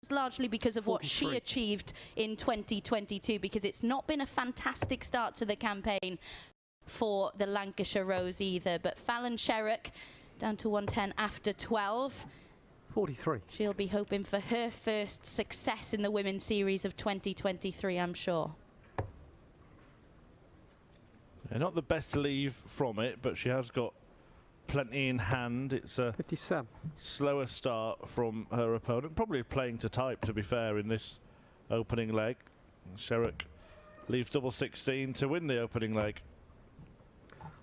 that's largely because of 43. what she achieved in 2022, because it's not been a fantastic start to the campaign for the Lancashire Rose either. But Fallon Sherrock down to 110 after 12. 43. She'll be hoping for her first success in the Women's Series of 2023, I'm sure. Yeah, not the best leave from it, but she has got plenty in hand. It's a 57. slower start from her opponent. Probably playing to type, to be fair, in this opening leg. Sherrock leaves double 16 to win the opening leg.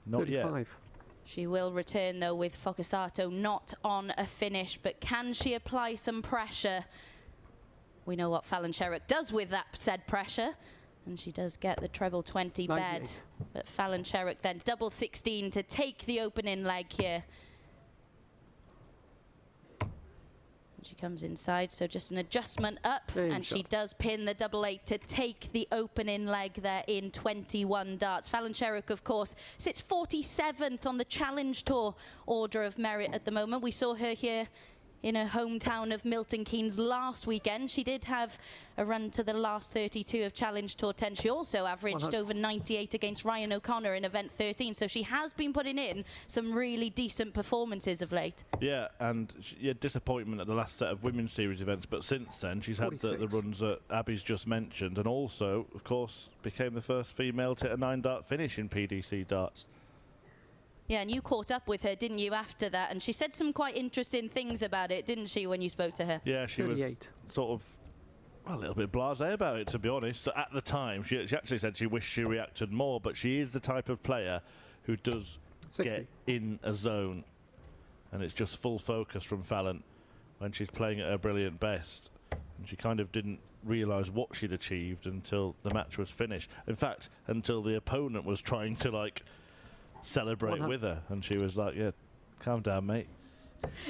Not 35. yet. She will return, though, with Fochesatto not on a finish, but can she apply some pressure? We know what Fallon Sherrock does with that said pressure, and she does get the treble 20 bed. But Fallon Sherrock then double 16 to take the opening leg here. She comes inside, so just an adjustment up, and she does pin the double 8 to take the opening leg there in 21 darts. Fallon Sherrock, of course, sits 47th on the Challenge Tour order of merit at the moment. We saw her here in her hometown of Milton Keynes last weekend. She did have a run to the last 32 of Challenge Tour 10. She also averaged over 98 against Ryan O'Connor in event 13, so she has been putting in some really decent performances of late. Yeah, and she had disappointment at the last set of Women's Series events, but since then she's had the runs that Abby's just mentioned, and also, of course, became the first female to hit a 9-dart finish in PDC darts. Yeah, and you caught up with her, didn't you, after that? And she said some quite interesting things about it, didn't she, when you spoke to her? Yeah, she 38. was sort of a little bit blasé about it, to be honest. So at the time, she actually said she wished she reacted more, but she is the type of player who does 60. get in a zone. And it's just full focus from Fallon when she's playing at her brilliant best. And she kind of didn't realise what she'd achieved until the match was finished. In fact, until the opponent was trying to, like, celebrate with her, and she was like, yeah, calm down, mate.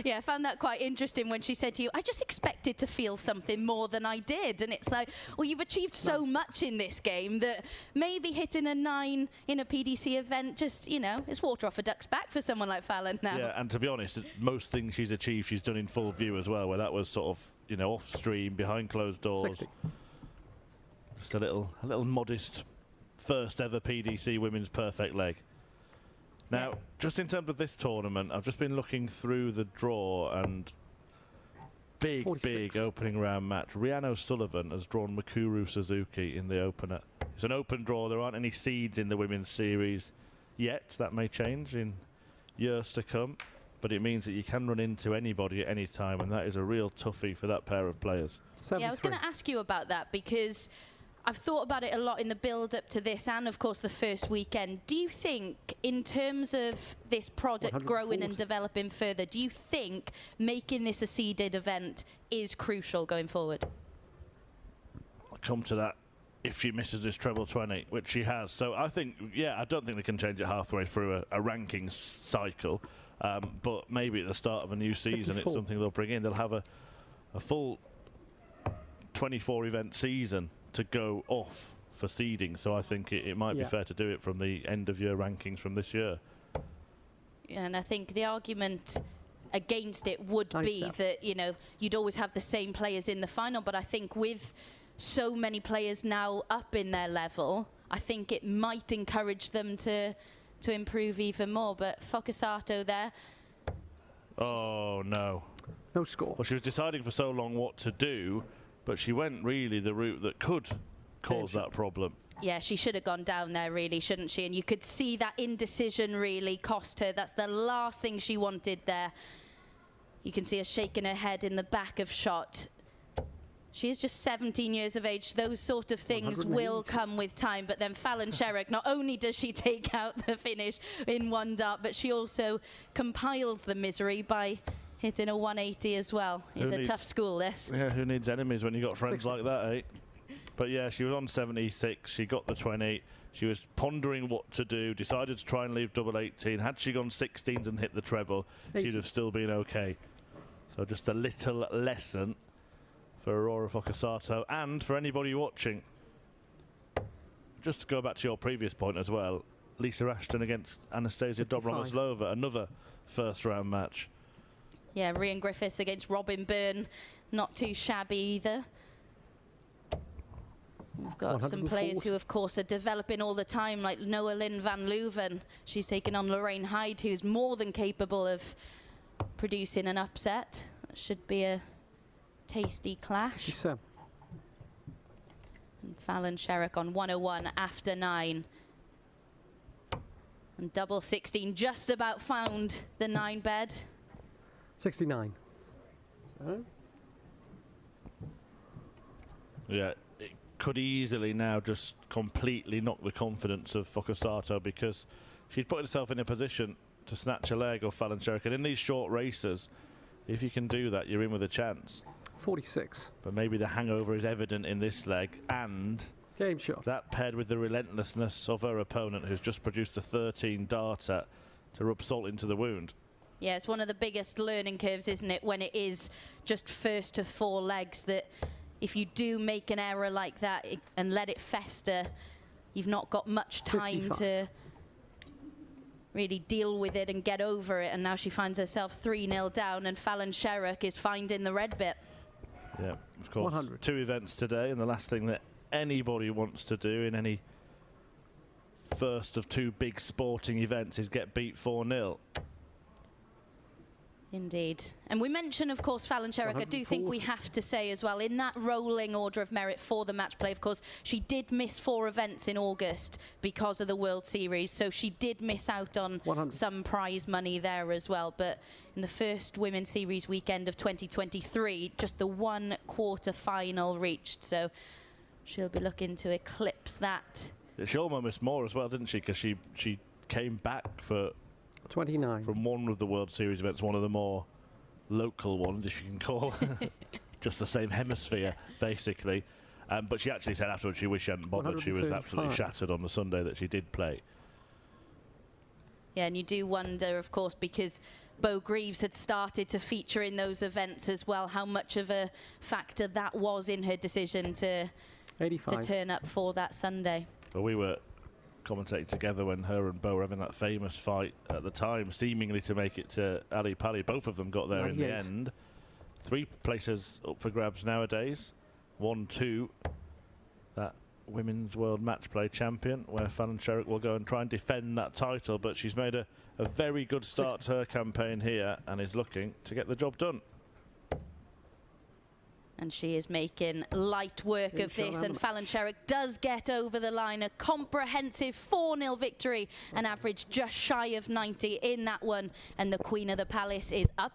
Yeah, I found that quite interesting when she said to you, I just expected to feel something more than I did. And it's like, well, you've achieved so much in this game that maybe hitting a 9 in a PDC event, just, you know, it's water off a duck's back for someone like Fallon now. Yeah, and to be honest, most things she's achieved, she's done in full view as well, where that was sort of, you know, off stream, behind closed doors. 60. Just a little modest first ever PDC women's perfect leg. Now, just in terms of this tournament, I've just been looking through the draw, and big 46. opening round match. Rhiannon O'Sullivan has drawn Mikuru Suzuki in the opener. It's an open draw. There aren't any seeds in the women's series yet. That may change in years to come, but it means that you can run into anybody at any time, and that is a real toughie for that pair of players. 73. Yeah, I was going to ask you about that, because I've thought about it a lot in the build-up to this and, of course, the first weekend. Do you think, in terms of this product growing and developing further, do you think making this a seeded event is crucial going forward? I'll come to that if she misses this treble 20, which she has. So I think, yeah, I don't think they can change it halfway through a rankings cycle, but maybe at the start of a new season 54. it's something they'll bring in. They'll have a full 24-event season to go off for seeding, so I think it might be fair to do it from the end of year rankings from this year. Yeah, and I think the argument against it would be that, you know, you'd always have the same players in the final, but I think with so many players now up in their level, I think it might encourage them to improve even more. But Fochesatto there. Oh no. No score. Well, she was deciding for so long what to do, but she went really the route that could cause that problem. Yeah, she should have gone down there, really, shouldn't she? And you could see that indecision really cost her. That's the last thing she wanted there. You can see her shaking her head in the back of shot. She is just 17 years of age. Those sort of things will come with time. But then Fallon Sherrock, not only does she take out the finish in 1 dart, but she also compiles the misery by hitting a 180 as well. It's a tough school, this. Yeah, who needs enemies when you got friends 60. like that, eh? But yeah, she was on 76. She got the 20. She was pondering what to do, decided to try and leave double 18. Had she gone 16s and hit the treble, 80. she'd have still been okay. So just a little lesson for Aurora Fochesatto and for anybody watching. Just to go back to your previous point as well, Lisa Ashton against Anastasia Dobromyslova, another first round match. Yeah, Rhian Griffiths against Robin Byrne. not too shabby either. We've got some players who, of course, are developing all the time, like Noah Lynn van Leuven. She's taken on Lorraine Hyde, who's more than capable of producing an upset. That should be a tasty clash. And Fallon Sherrock on 101 after 9. And double 16 just about found the 9 bed. 69. So. Yeah, it could easily now just completely knock the confidence of Fochesatto, because she'd put herself in a position to snatch a leg of Fallon Sherrock. And in these short races, if you can do that, you're in with a chance. 46. But maybe the hangover is evident in this leg, and game shot. That paired with the relentlessness of her opponent, who's just produced a 13 darter to rub salt into the wound. Yeah, it's one of the biggest learning curves, isn't it, when it is just first to 4 legs, that if you do make an error like that and let it fester, you've not got much time 55. to really deal with it and get over it. And now she finds herself 3-0 down, and Fallon Sherrock is finding the red bit. Yeah, of course. 100. 2 events today, and the last thing that anybody wants to do in any first of 2 big sporting events is get beat 4-0. Indeed. And we mentioned, of course, Fallon Sherrock. I do think we have to say as well, in that rolling order of merit for the match play, of course, she did miss 4 events in August because of the World Series, so she did miss out on 100. some prize money there as well. But in the first Women's Series weekend of 2023, just the 1 quarter-final reached, so she'll be looking to eclipse that. She almost missed more as well, didn't she? Because she came back for 29 from one of the World Series events, one of the more local ones, if you can call just the same hemisphere, basically. But she actually said afterwards she wished she hadn't bothered. She was absolutely shattered on the Sunday that she did play. Yeah, and you do wonder, of course, because Bo Greaves had started to feature in those events as well, how much of a factor that was in her decision to 85. turn up for that Sunday. But we were commentating together when her and Bo were having that famous fight at the time, seemingly to make it to Ali Pali. Both of them got there 98. In the end. 3 places up for grabs nowadays. 1-2, that Women's World Match Play champion, where Fallon Sherrock will go and try and defend that title, but she's made a very good start to her campaign here and is looking to get the job done. And she is making light work of this, and Fallon Sherrock does get over the line. A comprehensive 4-0 victory, an average just shy of 90 in that one, and the Queen of the Palace is up and